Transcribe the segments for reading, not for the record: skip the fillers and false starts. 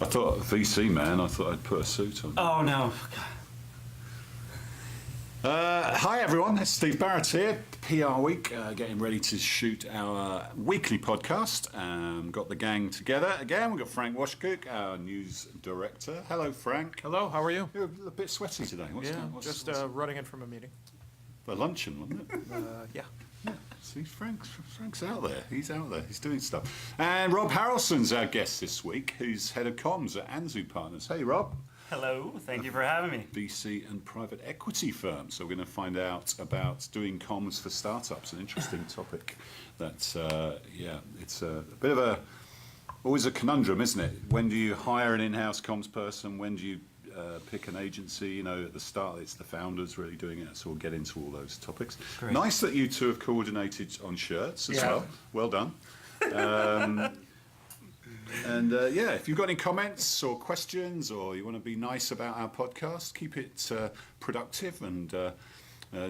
I thought VC man. I thought I'd put a suit on. Oh no. Hi everyone, it's Steve Barrett here, PR Week, getting ready to shoot our weekly podcast. Got the gang together again. We've got Frank Washkuch, our news director. Hello Frank. Hello, how are you? You're a bit sweaty today. What's running in from a meeting. A luncheon, wasn't it? Yeah. See, Frank's out there. He's out there. He's doing stuff. And Rob Haralson's our guest this week, who's head of comms at Anzu Partners. Hey Rob. Hello, thank you for having me. VC and private equity firm. So we're going to find out about doing comms for startups, an interesting topic. That's, it's a bit of always a conundrum, isn't it? When do you hire an in-house comms person? When do you pick an agency? You know, at the start, it's the founders really doing it. So we'll get into all those topics. Great. Nice that you two have coordinated on shirts as well. Well done. And if you've got any comments or questions, or you want to be nice about our podcast, keep it productive and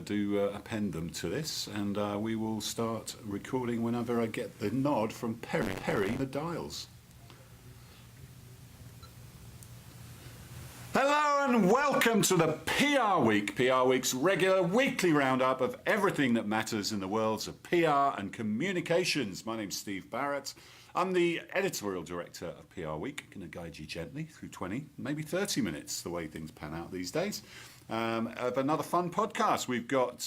do append them to this. And we will start recording whenever I get the nod from Perry the dials. Hello and welcome to the PR Week, PR Week's regular weekly roundup of everything that matters in the worlds of PR and communications. My name's Steve Barrett. I'm the editorial director of PR Week. I'm going to guide you gently through 20, maybe 30 minutes, the way things pan out these days, of another fun podcast. We've got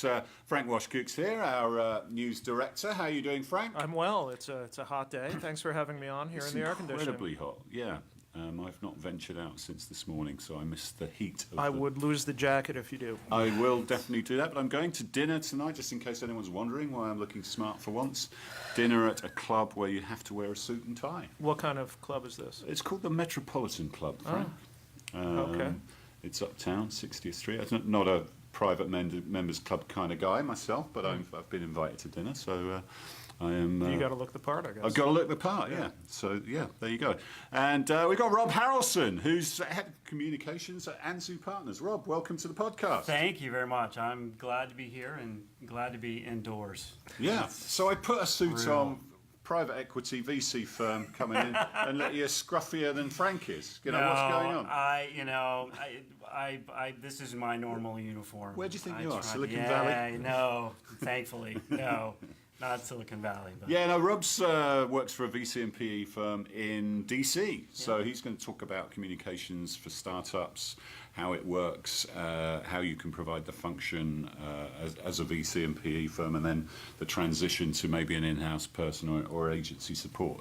Frank Washkuch here, our news director. How are you doing, Frank? I'm well. It's a hot day. Thanks for having me on here in the air conditioning. Incredibly hot, yeah. I've not ventured out since this morning, so I missed the heat. I would lose the jacket if you do. I will definitely do that, but I'm going to dinner tonight, just in case anyone's wondering why I'm looking smart for once. Dinner at a club where you have to wear a suit and tie. What kind of club is this? It's called the Metropolitan Club, Frank. Okay. It's uptown, 60th Street. I'm not a private members club kind of guy myself, but I've been invited to dinner, so... I am. You got to look the part, I guess. I've got to look the part, yeah. So, there you go. And we've got Rob Haralson, who's head of communications at Anzu Partners. Rob, welcome to the podcast. Thank you very much. I'm glad to be here and glad to be indoors. Yeah. So I put a suit on, private equity VC firm coming in, and let you scruffier than Frank is. You know, what's going on? This is my normal uniform. Where do you think you are? Silicon Valley? Yeah, no, thankfully, no. Not Silicon Valley. But. Yeah, no, Rob's works for a VC and PE firm in DC. So he's going to talk about communications for startups, how it works, how you can provide the function as a VC and PE firm, and then the transition to maybe an in-house person or agency support.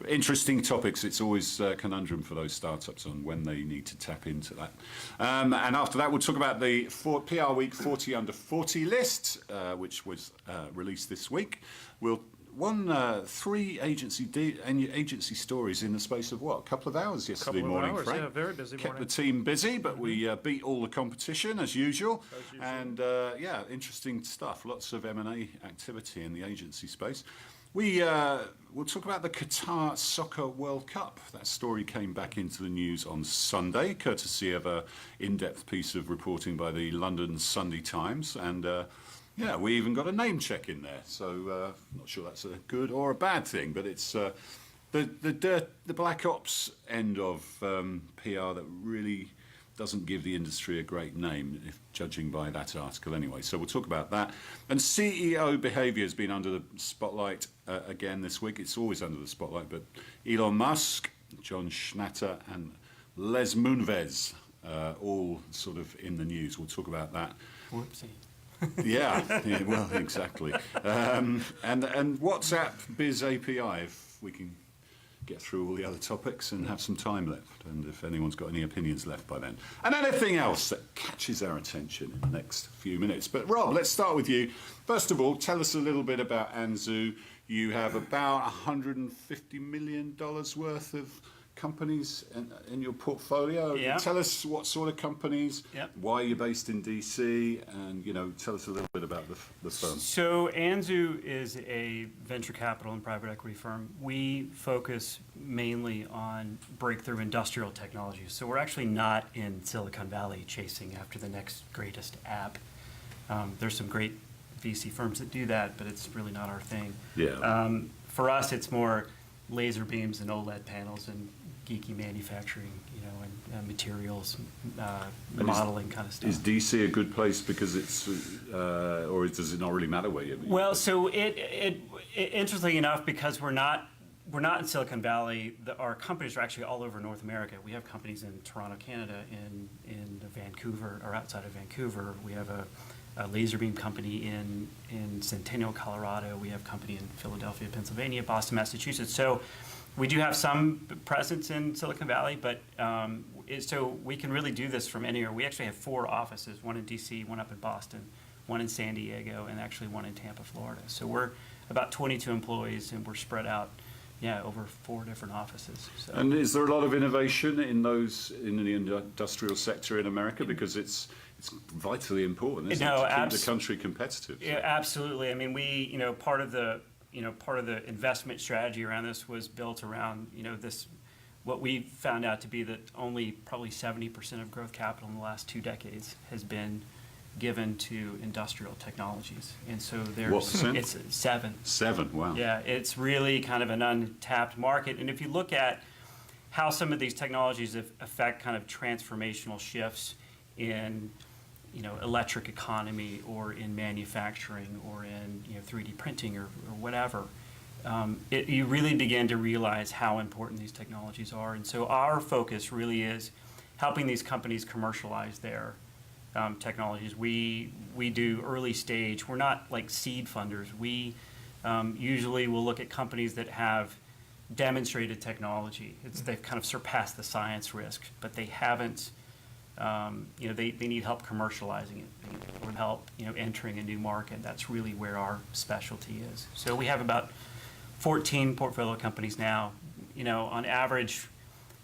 Interesting topics. It's always a conundrum for those startups on when they need to tap into that. And after that, we'll talk about the PR Week 40 Under 40 list, which was released this week. We'll won 3 agency stories in the space of a couple of hours yesterday morning, Frank. Yeah, very busy Kept morning. the team busy, but we beat all the competition as usual. And interesting stuff. Lots of M&A activity in the agency space. We'll talk about the Qatar Soccer World Cup. That story came back into the news on Sunday, courtesy of an in-depth piece of reporting by the London Sunday Times, and we even got a name check in there. So I'm not sure that's a good or a bad thing, but it's the Black Ops end of PR that really doesn't give the industry a great name, if judging by that article anyway. So we'll talk about that. And CEO behaviour has been under the spotlight again this week. It's always under the spotlight, but Elon Musk, John Schnatter and Les Moonves, all sort of in the news. We'll talk about that. Whoopsie. yeah, well, exactly. And WhatsApp Biz API, if we can get through all the other topics and have some time left, and if anyone's got any opinions left by then. And anything else that catches our attention in the next few minutes. But Rob, let's start with you. First of all, tell us a little bit about Anzu. You have about $150 million worth of companies in your portfolio. Yeah. Tell us what sort of companies, why you're based in DC, and tell us a little bit about the firm. So Anzu is a venture capital and private equity firm. We focus mainly on breakthrough industrial technologies. So we're actually not in Silicon Valley chasing after the next greatest app. There's some great VC firms that do that, but it's really not our thing. Yeah. For us, it's more laser beams and OLED panels and geeky manufacturing, and materials, modeling kind of stuff. Is DC a good place because it's, or does it not really matter where you? Well, so it interestingly enough, because we're not in Silicon Valley, our companies are actually all over North America. We have companies in Toronto, Canada, in Vancouver, or outside of Vancouver. We have a laser beam company in Centennial, Colorado. We have a company in Philadelphia, Pennsylvania, Boston, Massachusetts. So we do have some presence in Silicon Valley, but so we can really do this from anywhere. We actually have 4 offices, one in DC, one up in Boston, one in San Diego, and actually one in Tampa, Florida. So we're about 22 employees, and we're spread out, over 4 different offices. So. And is there a lot of innovation in the industrial sector in America? Because it's vitally important, isn't it, to keep the country competitive? So. Yeah, absolutely. I mean, we, part of the investment strategy around this was built around, this, what we found out to be that only probably 70% of growth capital in the last 2 decades has been given to industrial technologies. And so there's, what percent? It's 7. 7, wow. Yeah, it's really kind of an untapped market. And if you look at how some of these technologies affect kind of transformational shifts in, electric economy or in manufacturing or in, 3D printing or whatever, you really begin to realize how important these technologies are. And so our focus really is helping these companies commercialize their technologies. We do early stage. We're not like seed funders. We usually will look at companies that have demonstrated technology. They've kind of surpassed the science risk, but they haven't. They need help commercializing it or help entering a new market. That's really where our specialty is. So we have about 14 portfolio companies now. On average,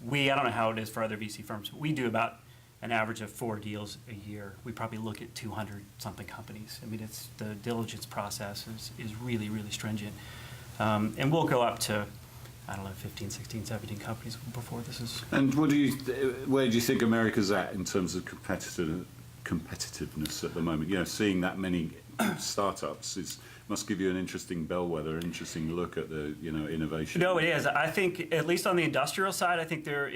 I don't know how it is for other VC firms, but we do about an average of 4 deals a year. We probably look at 200 something companies. I mean, it's the diligence process is really, really stringent. And we'll go up to, 15, 16, 17 companies before this is. And where do you think America's at in terms of competitiveness at the moment? Seeing that many startups must give you an interesting bellwether, an interesting look at the innovation. No, it is. I think at least on the industrial side, I think the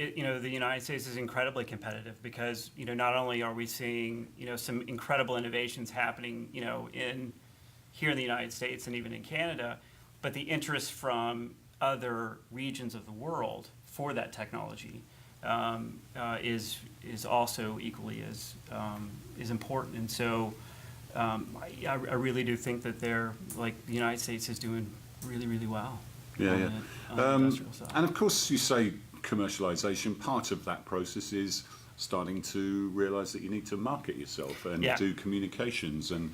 United States is incredibly competitive because not only are we seeing some incredible innovations happening here in the United States and even in Canada, but the interest from other regions of the world for that technology is also equally as important. And so I really do think that the United States is doing really, really well. Yeah. On the industrial side. And of course, you say commercialization. Part of that process is starting to realize that you need to market yourself and do communications and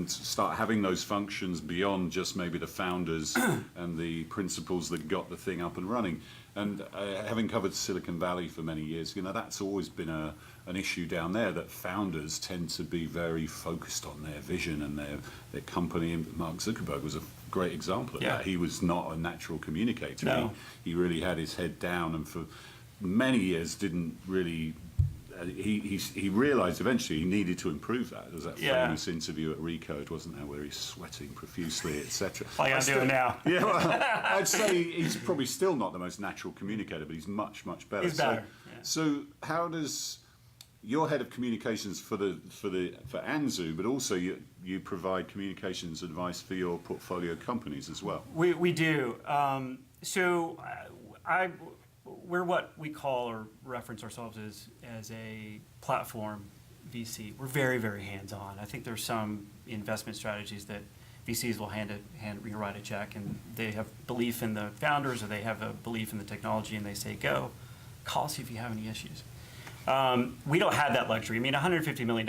start having those functions beyond just maybe the founders and the principals that got the thing up and running. And having covered Silicon Valley for many years, that's always been an issue down there, that founders tend to be very focused on their vision and their company. And Mark Zuckerberg was a great example of that. He was not a natural communicator. No. He really had his head down, and for many years didn't really. He realised eventually he needed to improve that. There was that famous interview at Recode, wasn't there, where he's sweating profusely, etc. Like I'm doing now. Yeah, well, I'd say he's probably still not the most natural communicator, but he's much, much better. He's better. So how does your head of communications for Anzu, but also you provide communications advice for your portfolio companies as well? We do. We're what we call or reference ourselves as a platform VC. We're very, very hands-on. I think there's some investment strategies that VCs will write a check, and they have belief in the founders, or they have a belief in the technology, and they say, go, call us if you have any issues. We don't have that luxury. I mean, $150 million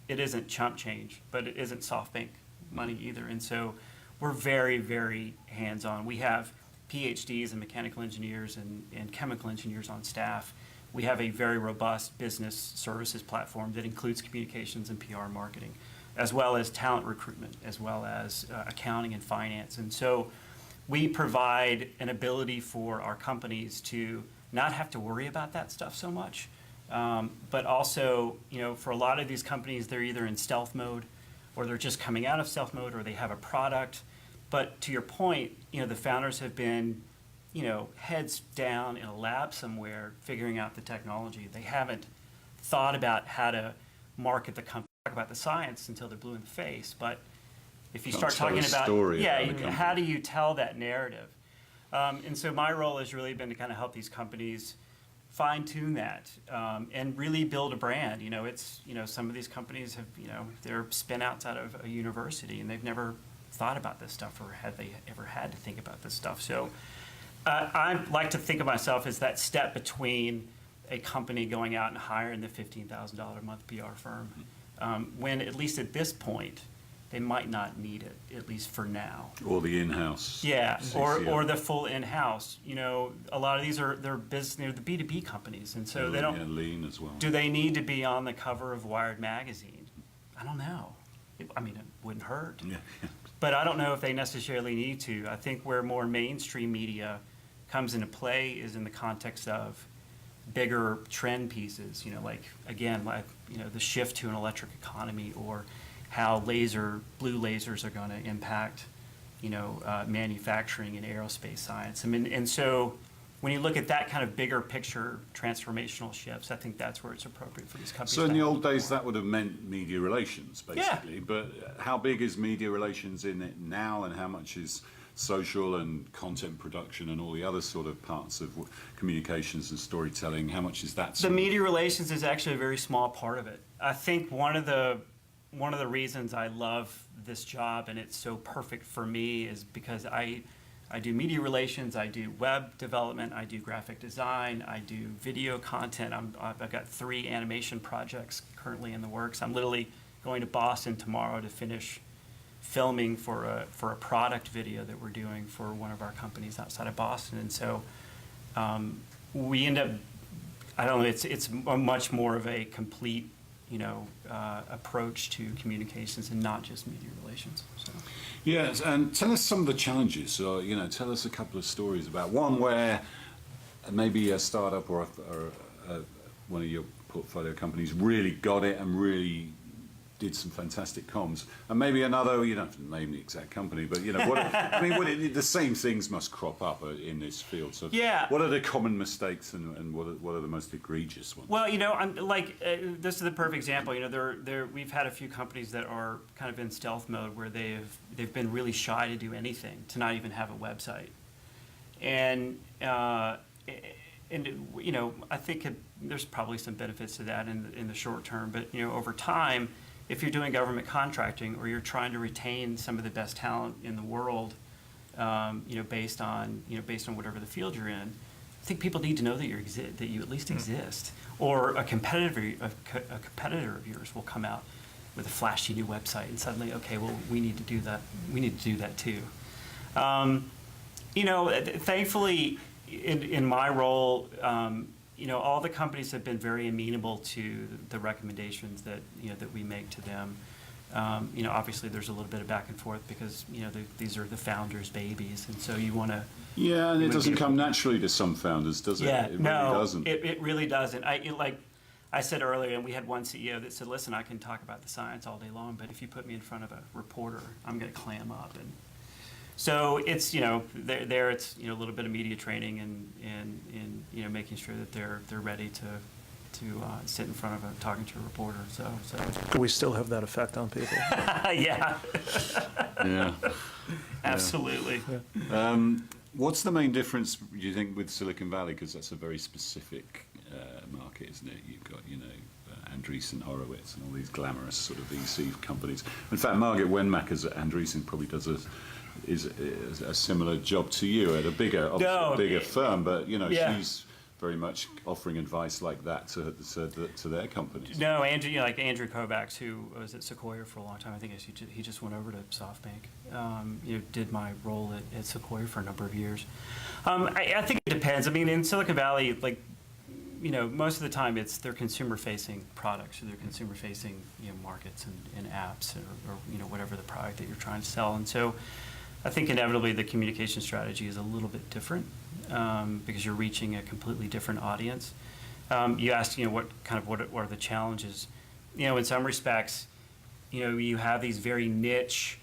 isn't chump change, but it isn't SoftBank money either. And so we're very, very hands-on. We have PhDs and mechanical engineers and chemical engineers on staff. We have a very robust business services platform that includes communications and PR marketing, as well as talent recruitment, as well as accounting and finance. And so we provide an ability for our companies to not have to worry about that stuff so much. But also, for a lot of these companies, they're either in stealth mode, or they're just coming out of stealth mode, or they have a product. But to your point, the founders have been heads down in a lab somewhere figuring out the technology. They haven't thought about how to market the company, talk about the science until they're blue in the face. But if you Can't start tell talking a about, story yeah, about the company. how do you tell that narrative? And so my role has really been to kind of help these companies fine-tune that and really build a brand. Some of these companies have, they're spin-outs out of a university and they've never thought about this stuff, or have they ever had to think about this stuff? So I like to think of myself as that step between a company going out and hiring the $15,000 a month PR firm, when at least at this point, they might not need it, at least for now. Or the in-house. Yeah, CCO. or the full in-house. A lot of these are they're the B2B companies, and so they don't. Yeah, lean as well. Do they need to be on the cover of Wired magazine? I don't know. It wouldn't hurt. Yeah. But I don't know if they necessarily need to. I think where more mainstream media comes into play is in the context of bigger trend pieces. The shift to an electric economy, or how blue lasers are going to impact, manufacturing and aerospace science. And so when you look at that kind of bigger picture transformational shifts, I think that's where it's appropriate for these companies. So in to the have old days, more. that would have meant media relations, basically. Yeah. But how big is media relations in it now, and how much is social and content production and all the other sort of parts of communications and storytelling? How much is that? The media relations is actually a very small part of it. I think one of the reasons I love this job, and it's so perfect for me, is because I do media relations, I do web development, I do graphic design, I do video content. I've got 3 animation projects currently in the works. I'm literally going to Boston tomorrow to finish filming for a product video that we're doing for one of our companies outside of Boston. And so we end up, I don't know, it's a much more of a complete approach to communications and not just media relations. So. Yes, and tell us some of the challenges. Or tell us a couple of stories about one where maybe a startup or one of your portfolio companies really got it and really did some fantastic comms, and maybe another. You don't have to name the exact company, but the same things must crop up in this field. So, yeah. What are the common mistakes, and what are the most egregious ones? Well, I'm this is the perfect example. We've had a few companies that are kind of in stealth mode where they've been really shy to do anything, to not even have a website, and I think there's probably some benefits to that in the short term, but over time, if you're doing government contracting, or you're trying to retain some of the best talent in the world, based on whatever the field you're in, I think people need to know that you at least exist. Or a competitor of yours will come out with a flashy new website, and suddenly, okay, well, we need to do that. We need to do that too. Thankfully, in my role, all the companies have been very amenable to the recommendations that we make to them. Obviously there's a little bit of back and forth because these are the founders' babies, and so you want to. Yeah, and it doesn't come naturally to some founders, does it? Yeah, It no, really doesn't. It really doesn't. I said earlier, and we had one CEO that said, "Listen, I can talk about the science all day long, but if you put me in front of a reporter, I'm going to clam up." And so it's there it's a little bit of media training and making sure that they're ready to sit in front of talking to a reporter. So Do we still have that effect on people? yeah, Yeah. absolutely. What's the main difference, do you think, with Silicon Valley? Because that's a very specific market, isn't it? You've got, Andreessen Horowitz and all these glamorous sort of VC companies. In fact, Margaret Wenmaker's at Andreessen probably does a similar job to you at a bigger firm, but Yeah. she's very much offering advice like that to their companies. No, Andrew, like Andrew Kovacs, who was at Sequoia for a long time. I think he just went over to SoftBank. Did my role at Sequoia for a number of years. I think it depends. I mean, in Silicon Valley, most of the time it's their consumer-facing products or their consumer-facing markets and apps or whatever the product that you're trying to sell. And so I think inevitably the communication strategy is a little bit different because you're reaching a completely different audience. You asked, what are the challenges? In some respects, you have these very niche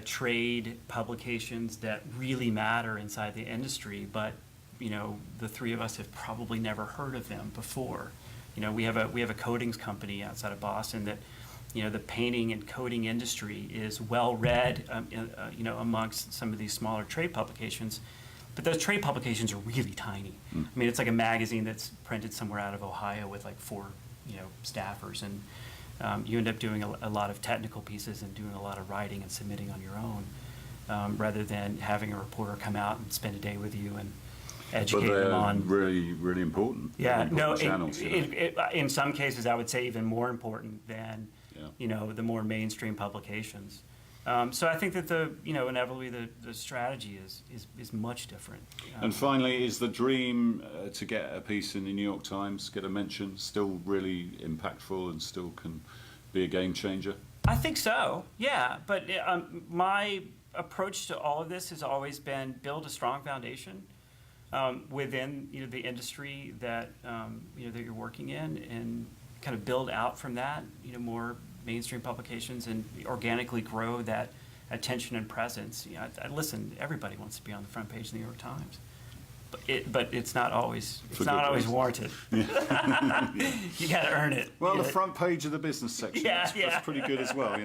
trade publications that really matter inside the industry, but the three of us have probably never heard of them before. We have a coatings company outside of Boston that, the painting and coating industry is well read, amongst some of these smaller trade publications. But those trade publications are really tiny. I mean, it's like a magazine that's printed somewhere out of Ohio with like 4, staffers, and you end up doing a lot of technical pieces and doing a lot of writing and submitting on your own, rather than having a reporter come out and spend a day with you and educate them on. Really, really important. Yeah, Really no, important channels, in some cases, I would say even more important than, the more mainstream publications. So I think that inevitably the strategy is much different. And finally, is the dream to get a piece in the New York Times, get a mention, still really impactful and still can be a game changer? I think so, yeah. But my approach to all of this has always been build a strong foundation within the industry that that you're working in, and kind of build out from that more mainstream publications and organically grow that attention and presence. Listen, everybody wants to be on the front page of the New York Times, but it's not always warranted. You got to earn it. Well, the front page of the business section, that's pretty good as well,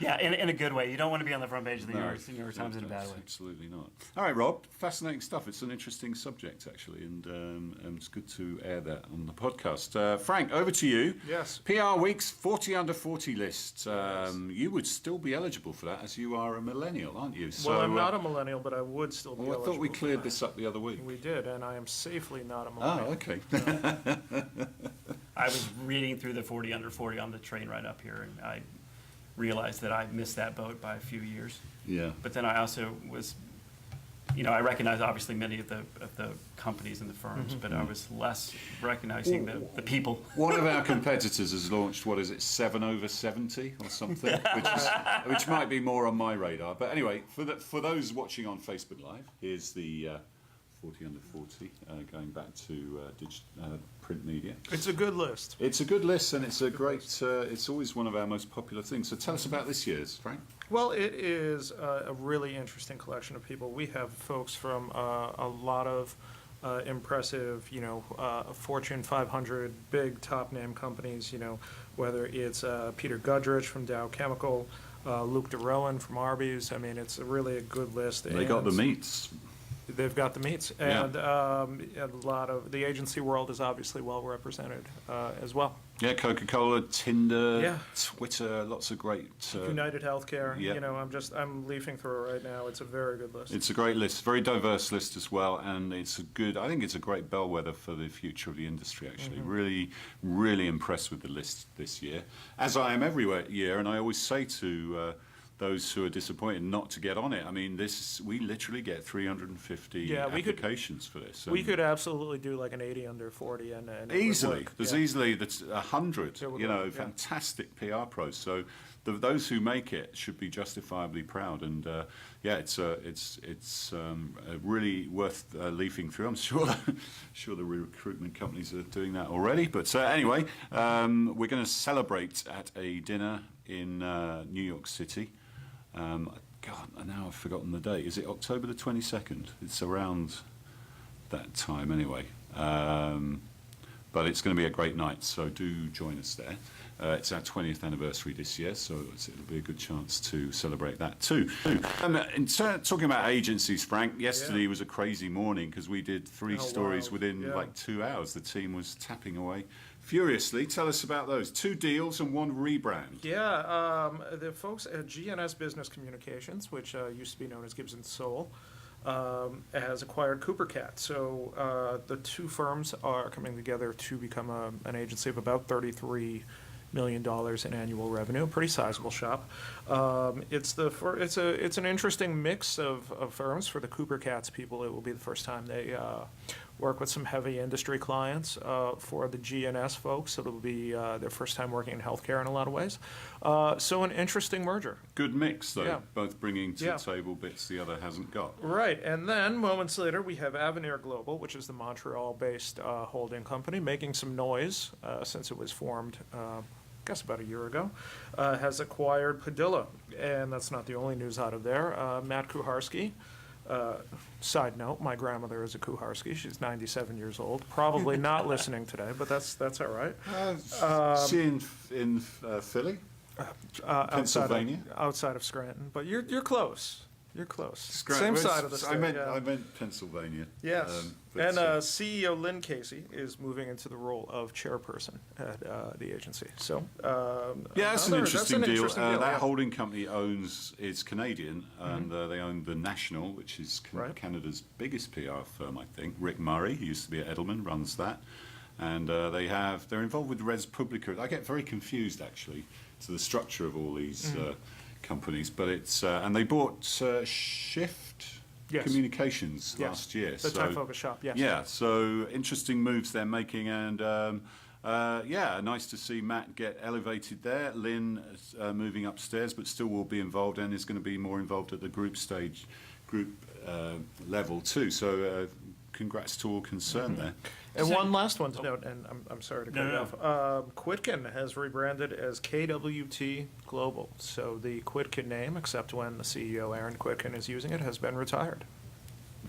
Yeah, in a good way. You don't want to be on the front page of the New York Times in a bad way. Absolutely not. All right, Rob, fascinating stuff. It's an interesting subject, actually, and it's good to air that on the podcast. Frank, over to you. Yes. PR Week's 40 under 40 list. You would still be eligible for that, as you are a millennial, aren't you? Well, I'm not a millennial, but I would still be eligible. I thought we cleared this up the other week. We did, and I am safely not a millennial. Oh, okay. I was reading through the 40 under 40 on the train right up here, and I realized that I missed that boat by a few years. Yeah. But then I also was, I recognize obviously many of the companies and the firms, but I was less recognizing the people. One of our competitors has launched, 7 over 70 or something, which might be more on my radar. But anyway, for those watching on Facebook Live, here's the 40 under 40, going back to print media. It's a good list. It's a good list, and it's a great. It's always one of our most popular things. So tell us about this year's, Frank. Well, it is a really interesting collection of people. We have folks from a lot of impressive, Fortune 500, big top name companies. Whether it's Peter Gudrich from Dow Chemical, Luke DeRowan from Arby's. I mean, it's really a good list. They got the meats. They've got the meats, and a lot of the agency world is obviously well represented as well. Yeah, Coca-Cola, Tinder, Yeah. Twitter, lots of great. United Healthcare. Yeah. I'm leafing through it right now. It's a very good list. It's a great list, very diverse list as well, and I think it's a great bellwether for the future of the industry, actually. Really, really impressed with the list this year, as I am every year, and I always say to those who are disappointed not to get on it. I mean, we literally get 350 applications for this. We could absolutely do like an 80 under 40 and easily. There's easily 100. Fantastic PR pros. So those who make it should be justifiably proud. And it's really worth leafing through. I'm sure the recruitment companies are doing that already. But anyway, we're going to celebrate at a dinner in New York City. God, now I've forgotten the date. Is it October the 22nd? It's around that time anyway. But it's going to be a great night, so do join us there. It's our 20th anniversary this year, so it'll be a good chance to celebrate that too. Talking about agencies, Frank, yesterday was a crazy morning because we did 3 stories within like 2 hours. The team was tapping away furiously. Tell us about those. 2 deals and 1 rebrand. Yeah, the folks at GNS Business Communications, which used to be known as Gibbs & Soul, has acquired Cooper Cat. So the 2 firms are coming together to become an agency of about $33 million in annual revenue, a pretty sizable shop. It's an interesting mix of firms. For the Cooper Cats people, it will be the first time they work with some heavy industry clients. For the GNS folks, it'll be their first time working in healthcare in a lot of ways. So an interesting merger. Good mix, though. Yeah. Both bringing to the table bits the other hasn't got. Right, and then moments later, we have Avenir Global, which is the Montreal-based holding company, making some noise since it was formed guess about a year ago, has acquired Padilla. And that's not the only news out of there. Matt Kuharski, side note, my grandmother is a Kuharski. She's 97 years old. Probably not listening today, but that's all right. See in Philly? Pennsylvania? Outside of Scranton. But you're close. You're close. Scranton. Same side of the state. I meant Pennsylvania. Yes. But, And CEO Lynn Casey is moving into the role of chairperson at the agency. So yeah, that's an interesting deal. That yeah. holding company is Canadian, and they own the National, which is Right. Canada's biggest PR firm, I think. Rick Murray, who used to be at Edelman, runs that, and they're involved with Res Publica. I get very confused actually to the structure of all these companies, but it's and they bought Shift Yes. Communications Yes. last year. The time focus shop, yes. Yeah, so interesting moves they're making, and yeah, nice to see Matt get elevated there. Lynn moving upstairs, but still will be involved and is going to be more involved at the group level too. So congrats to all concerned there. And one last one to note, and I'm sorry to cut you No. off. Quitkin has rebranded as KWT Global. So the Quitkin name, except when the CEO, Aaron Quitkin, is using it, has been retired.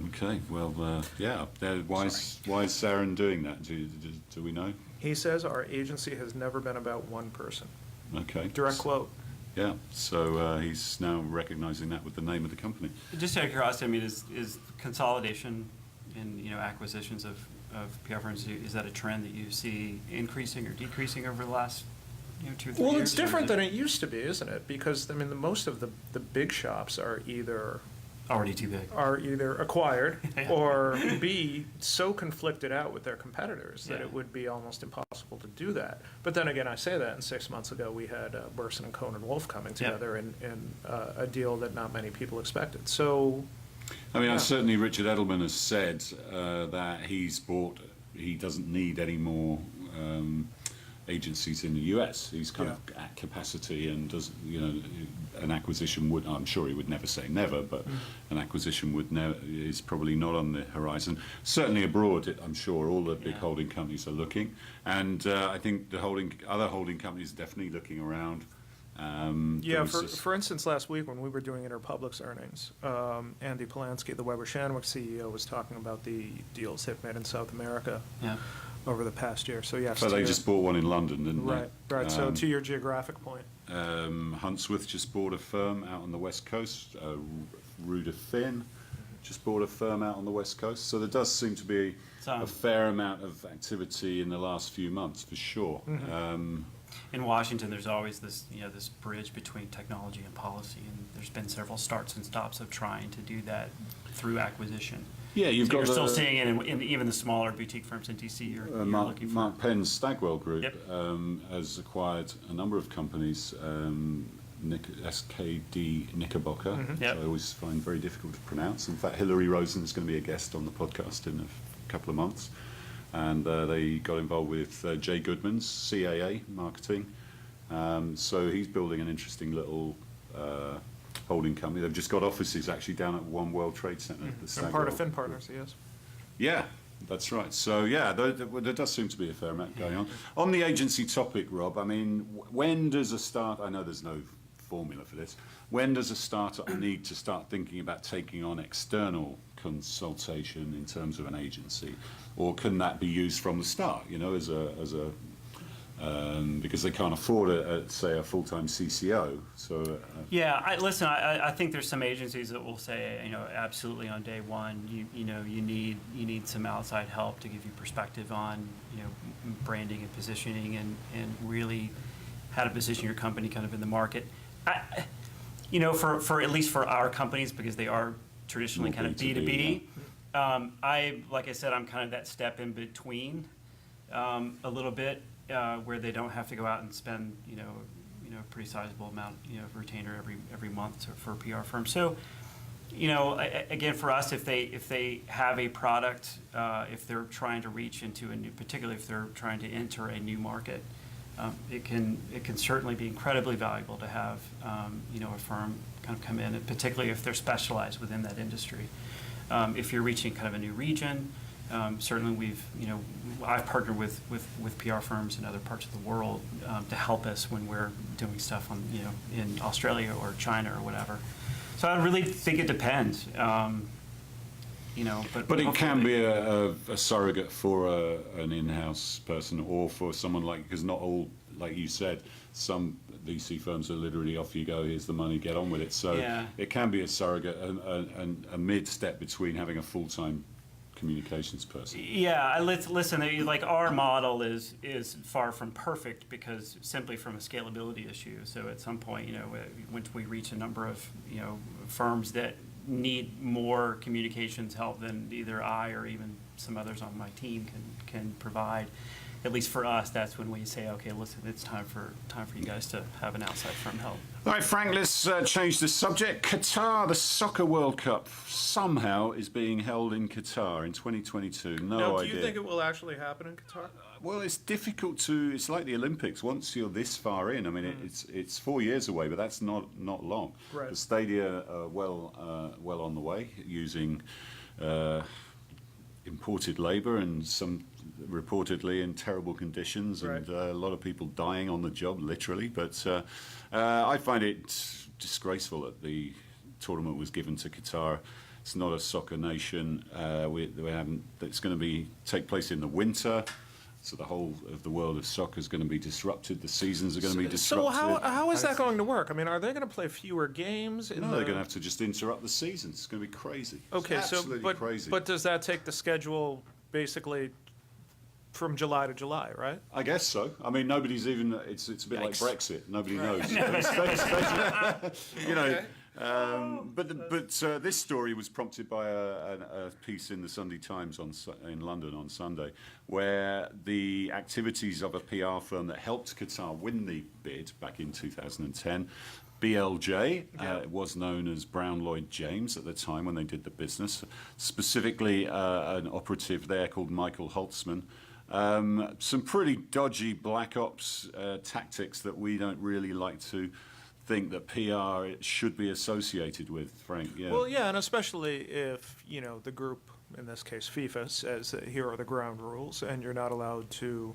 Okay, well, yeah. Why is Aaron doing that? Do we know? He says our agency has never been about one person. Okay. Direct quote. Yeah, so he's now recognizing that with the name of the company. Just out of curiosity, I mean, is consolidation in, acquisitions of PR firms, is that a trend that you see increasing or decreasing over the last, 2 or 3 years? Well, it's different than it used to be, isn't it? Because, I mean, most of the big shops are either Already too big. acquired Yeah. or B, so conflicted out with their competitors that Yeah. it would be almost impossible to do that. But then again, I say that, and 6 months ago, we had Burson and Cohen and Wolf coming Yeah. together in a deal that not many people expected. So, I mean, Yeah. certainly Richard Edelman has said that he doesn't need any more agencies in the US. He's kind of at capacity and does, an acquisition would, I'm sure he would never say never, but an acquisition is probably not on the horizon. Certainly abroad, I'm sure all the big Yeah. holding companies are looking. And I think the other holding companies are definitely looking around. yeah, for instance, last week when we were doing Interpublic's earnings, Andy Polanski, the Weber Shandwick CEO, was talking about the deals they've made in South America Yeah. over the past year. So, yes. So they just bought one in London, didn't Right, they? right. So to your geographic point. Huntsworth just bought a firm out on the west coast. Ruder Finn just bought a firm out on the west coast. So there does seem to be a fair amount of activity in the last few months, for sure. In Washington, there's always this, this bridge between technology and policy, and there's been several starts and stops of trying to do that through acquisition. Yeah, you've got You're still seeing it in even the smaller boutique firms in DC. You're looking for. Mark Penn's Stagwell Group Yep. has acquired a number of companies. SKD Knickerbocker, which Yep. I always find very difficult to pronounce. In fact, Hillary Rosen is going to be a guest on the podcast in a couple of months. And they got involved with Jay Goodman's CAA marketing. So he's building an interesting little holding company. They've just got offices actually down at One World Trade Center. the And part of Stagwell. Finn Partners, yes. Yeah, that's right. So yeah, there does seem to be a fair amount going on. On the agency topic, Rob, I mean, when does a start? I know there's no formula for this. When does a startup need to start thinking about taking on external consultation in terms of an agency, or can that be used from the start? As a because they can't afford say a full-time CCO. So Yeah, I think there's some agencies that will say, absolutely on day one, you need some outside help to give you perspective on, branding and positioning and really how to position your company kind of in the market. For at least for our companies, because they are traditionally More kind of B2B, B2B. Like I said, I'm kind of that step in between a little bit, where they don't have to go out and spend, a pretty sizable amount, of retainer every month for a PR firm. So, again, for us, if they have a product, if they're trying to reach into particularly if they're trying to enter a new market, it can certainly be incredibly valuable to have, a firm kind of come in, and particularly if they're specialized within that industry. If you're reaching kind of a new region, Certainly I've partnered with PR firms in other parts of the world to help us when we're doing stuff in Australia or China or whatever. So I really think it depends. But it can be a surrogate for an in-house person or for someone because not all, like you said, some VC firms are literally off you go, here's the money, get on with it. So it can be a surrogate, a mid-step between having a full-time communications person. Yeah, listen, our model is far from perfect because simply from a scalability issue. So at some point, once we reach a number of, firms that need more communications help than either I or even some others on my team can provide. At least for us, that's when we say, okay, listen, it's time for you guys to have an outside firm help. All right, Frank, let's change the subject. Qatar, the Soccer World Cup, somehow is being held in Qatar in 2022. No idea. Do you think it will actually happen in Qatar? Well, it's difficult to. It's like the Olympics. Once you're this far in, I mean, it's 4 years away, but that's not long. Right. The stadia are well on the way, using imported labour and some reportedly in terrible conditions, and a lot of people dying on the job, literally. But I find it disgraceful that the tournament was given to Qatar. It's not a soccer nation. It's going to take place in the winter. So the whole of the world of soccer is going to be disrupted. The seasons are going to be disrupted. So how is that going to work? I mean, are they going to play fewer games? No, they're going to have to just interrupt the season. It's going to be crazy. Okay, crazy. But does that take the schedule basically from July to July, right? I guess so. I mean, nobody's even. It's a bit like Brexit. Nobody knows. But this story was prompted by a piece in the Sunday Times in London on Sunday, where the activities of a PR firm that helped Qatar win the bid back in 2010, BLJ, was known as Brown Lloyd James at the time when they did the business, specifically an operative there called Michael Holtzman. Some pretty dodgy black ops tactics that we don't really like to think that PR should be associated with, Frank. Yeah. Well, yeah, and especially if, the group, in this case FIFA, says that here are the ground rules and you're not allowed to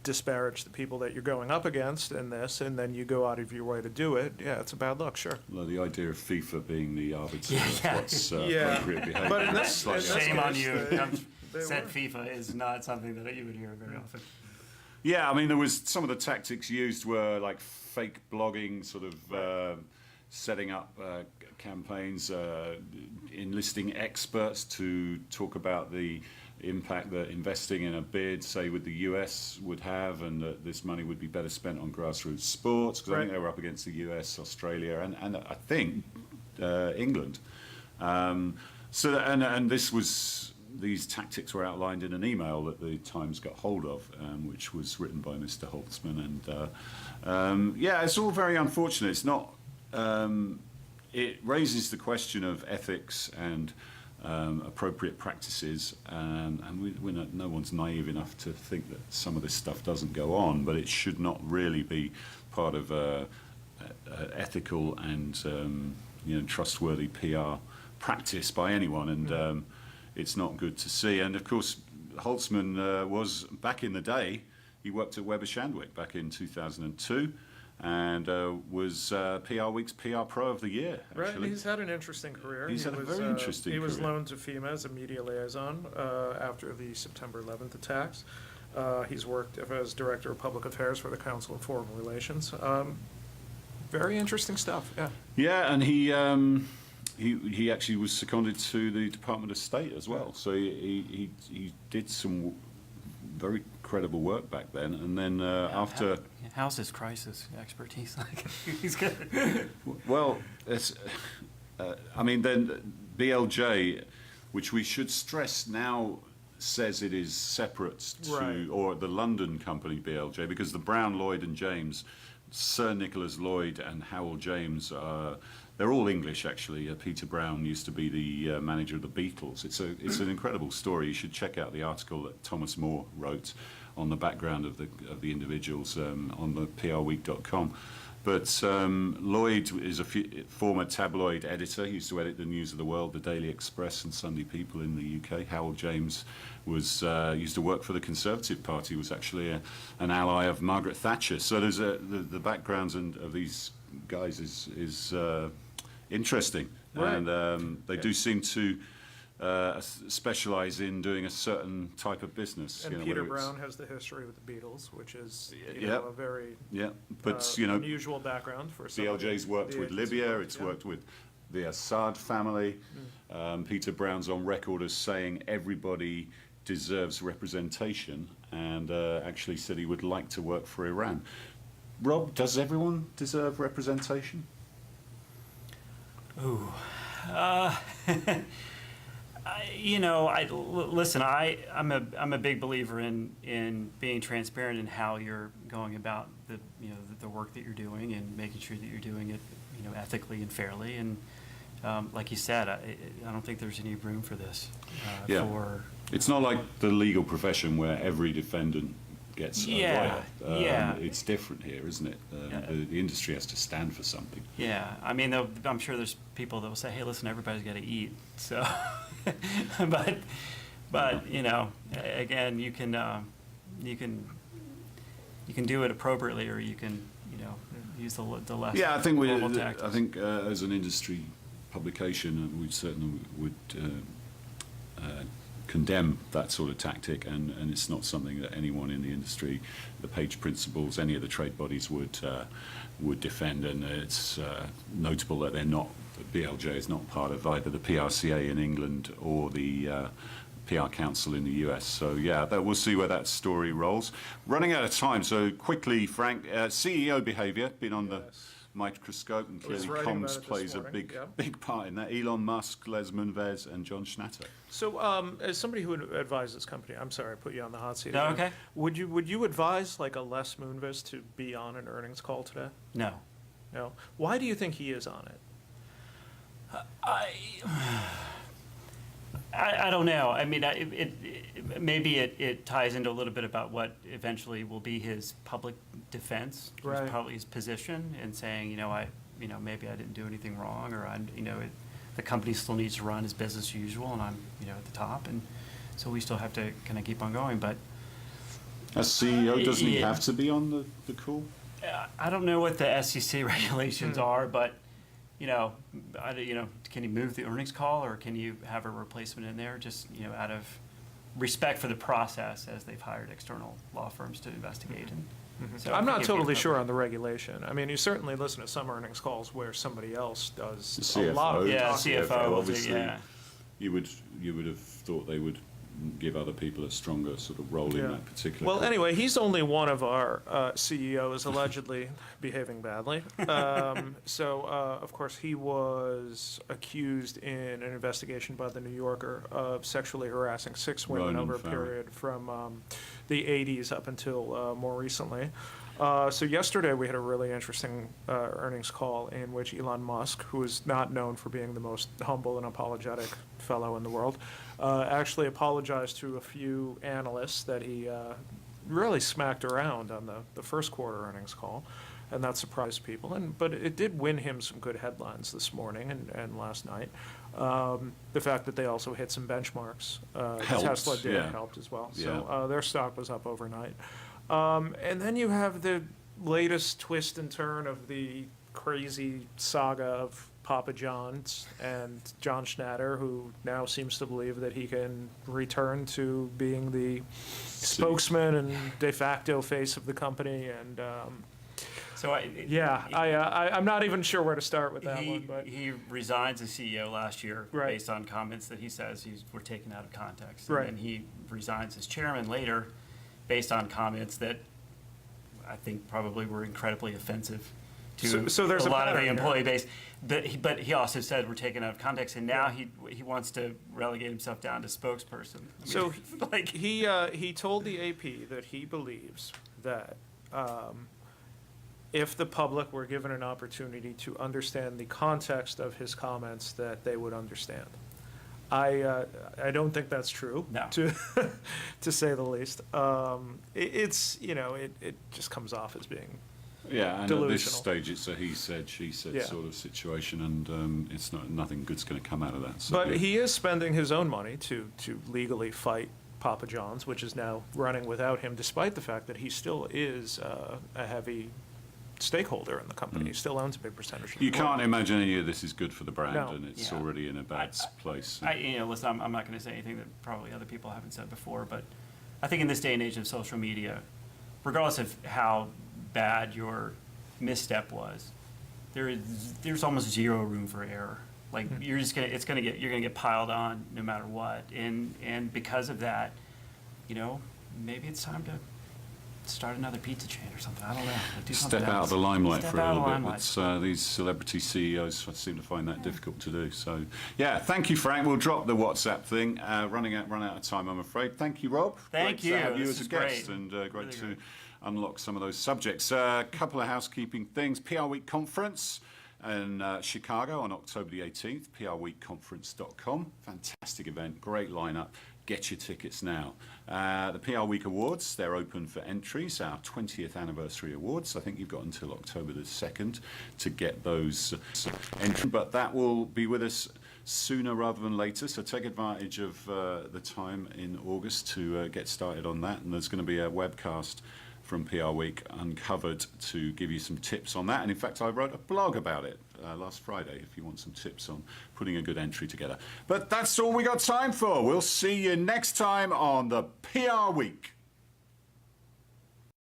disparage the people that you're going up against in this, and then you go out of your way to do it. Yeah, it's a bad look, sure. Well, the idea of FIFA being the arbiter of what's Yeah. appropriate behaviour. But in this Shame on case, you. they Said were. FIFA is not something that you would hear very often. Yeah, I mean, there was some of the tactics used were like fake blogging, sort of setting up campaigns, enlisting experts to talk about the impact that investing in a bid, say with the US, would have, and that this money would be better spent on grassroots sports, because I think they were up against the US, Australia, and I think England. These tactics were outlined in an email that the Times got hold of, which was written by Mr. Holtzman. And it's all very unfortunate. It's not. It raises the question of ethics and appropriate practices, and no one's naive enough to think that some of this stuff doesn't go on, but it should not really be part of ethical and trustworthy PR practice by anyone. And it's not good to see. And of course, Holtzman was, back in the day, he worked at Weber Shandwick back in 2002, and was PRWeek's PR Pro of the Year, actually. Right, and he's had an interesting career. He's had a very interesting career. He was loaned to FEMA as a media liaison after the September 11th attacks. He's worked as Director of Public Affairs for the Council of Foreign Relations. Very interesting stuff, yeah. Yeah, and he actually was seconded to the Department of State as well. So he did some very credible work back then. And then after... How's his crisis expertise like? He's good. Well, then BLJ, which we should stress now, says it is separate to, or the London company BLJ, because the Brown, Lloyd and James, Sir Nicholas Lloyd and Howell James, they're all English, actually. Peter Brown used to be the manager of the Beatles. It's an incredible story. You should check out the article that Thomas Moore wrote on the background of the individuals on the prweek.com. But Lloyd is a former tabloid editor. He used to edit the News of the World, the Daily Express, and Sunday People in the UK. Harold James was used to work for the Conservative Party. Was actually an ally of Margaret Thatcher. So there's the backgrounds of these guys is interesting, Right. and they do seem to specialize in doing a certain type of business. And you know, Peter whether it's- Brown has the history with the Beatles, which is Yep. a very Yeah, but you know, unusual background for somebody BLJ's worked the with agency Libya, work, it's yeah. worked with the Assad family. Peter Brown's on record as saying everybody deserves representation, and actually said he would like to work for Iran. Rob, does everyone deserve representation? Ooh. Listen, I'm a big believer in being transparent in how you're going about the work that you're doing and making sure that you're doing it, ethically and fairly. And like you said, I don't think there's any room for this. Yeah. For It's not like the legal profession where every defendant gets a Yeah, lawyer. yeah. It's different here, isn't it? Yeah. The industry has to stand for something. yeah, I mean, I'm sure there's people that will say, "Hey, listen, everybody's got to eat." So, but again, you can do it appropriately, or you can use the less Yeah, I think formal tactics. as an industry publication, we certainly would condemn that sort of tactic, and it's not something that anyone in the industry, the Page principles, any of the trade bodies would defend. And it's notable that BLJ is not part of either the PRCA in England or the PR Council in the US. So yeah, we'll see where that story rolls. Running out of time, so quickly, Frank, CEO behavior, been on the Yes. microscope, and I was clearly writing about comms it this plays a morning, yeah. big part in that. Elon Musk, Les Moonves, and John Schnatter. So, as somebody who advises this company, I'm sorry I put you on the hot seat. No, again. okay. Would you advise like a Les Moonves to be on an earnings call today? No. No. Why do you think he is on it? I don't know. I mean, maybe it ties into a little bit about what eventually will be his public defense, Right. probably his position, and saying, maybe I didn't do anything wrong, or the company still needs to run as business as usual, and I'm, at the top, and so we still have to kind of keep on going. But As CEO, doesn't he Yeah. have to be on the call? I don't know what the SEC regulations are, but can you move the earnings call, or can you have a replacement in there, just out of respect for the process, as they've hired external law firms to investigate. And so I'm I not think totally it'd be sure on the regulation. I mean, you certainly listen to some earnings calls where somebody else does The a lot of CFO. Yeah, talking. CFO will do, obviously. yeah. You would have thought they would give other people a stronger sort of role Yeah. in that particular. Well, call. anyway, he's only one of our CEOs allegedly behaving badly. Of course, he was accused in an investigation by the New Yorker of sexually harassing 6 women Ronan over a Farrow. period from the 80s up until more recently. So yesterday we had a really interesting earnings call in which Elon Musk, who is not known for being the most humble and apologetic fellow in the world, actually apologized to a few analysts that he really smacked around on the first quarter earnings call, and that surprised people. But it did win him some good headlines this morning and last night. The fact that they also hit some benchmarks, Helped, Tesla did yeah. helped as well. Yeah. So their stock was up overnight. And then you have the latest twist and turn of the crazy saga of Papa John's and John Schnatter, who now seems to believe that he can return to being the spokesman and de facto face of the company. And So I'm not even sure where to start with that he, one. But he resigns as CEO last year Right. based on comments that he says were taken out of context. Right. And then he resigns as chairman later based on comments that I think probably were incredibly offensive to So there's a a lot of the pattern here. employee base. But he also said we're taken out of context, and now he wants to relegate himself down to spokesperson. I mean, So like he told the AP that he believes that if the public were given an opportunity to understand the context of his comments, that they would understand. I don't think that's true. No. To say the least. It just comes off as being Yeah, and at delusional. this stage, it's a he said, she said Yeah. sort of situation, and it's nothing good's going to come out of that. So, But yeah. he is spending his own money to legally fight Papa John's, which is now running without him, despite the fact that he still is a heavy stakeholder in the company. He still owns a big percentage of the You board. can't imagine any of this is good for the brand, No. and it's Yeah. already in a bad place. Listen, I'm not going to say anything that probably other people haven't said before, but I think in this day and age of social media, regardless of how bad your misstep was, there's almost zero room for error. Like you're gonna get piled on no matter what, and because of that, maybe it's time to start another pizza chain or something. I don't know. Do something Step out else. of the limelight Step for a out of little the bit. limelight. But these celebrity CEOs seem to find that difficult to do. So, yeah, thank you, Frank. We'll drop the WhatsApp thing. Run out of time, I'm afraid. Thank you, Rob. Thank great you. to have you This as a is guest, great. and great Really to great. unlock some of those subjects. A couple of housekeeping things. PR Week Conference in Chicago on October the 18th, prweekconference.com. Fantastic event, great lineup. Get your tickets now. The PR Week Awards, they're open for entries, our 20th anniversary awards. I think you've got until October the 2nd to get those entries, but that will be with us sooner rather than later, so take advantage of the time in August to get started on that, and there's going to be a webcast from PR Week Uncovered to give you some tips on that. And in fact, I wrote a blog about it last Friday if you want some tips on putting a good entry together. But that's all we got time for. We'll see you next time on the PR Week.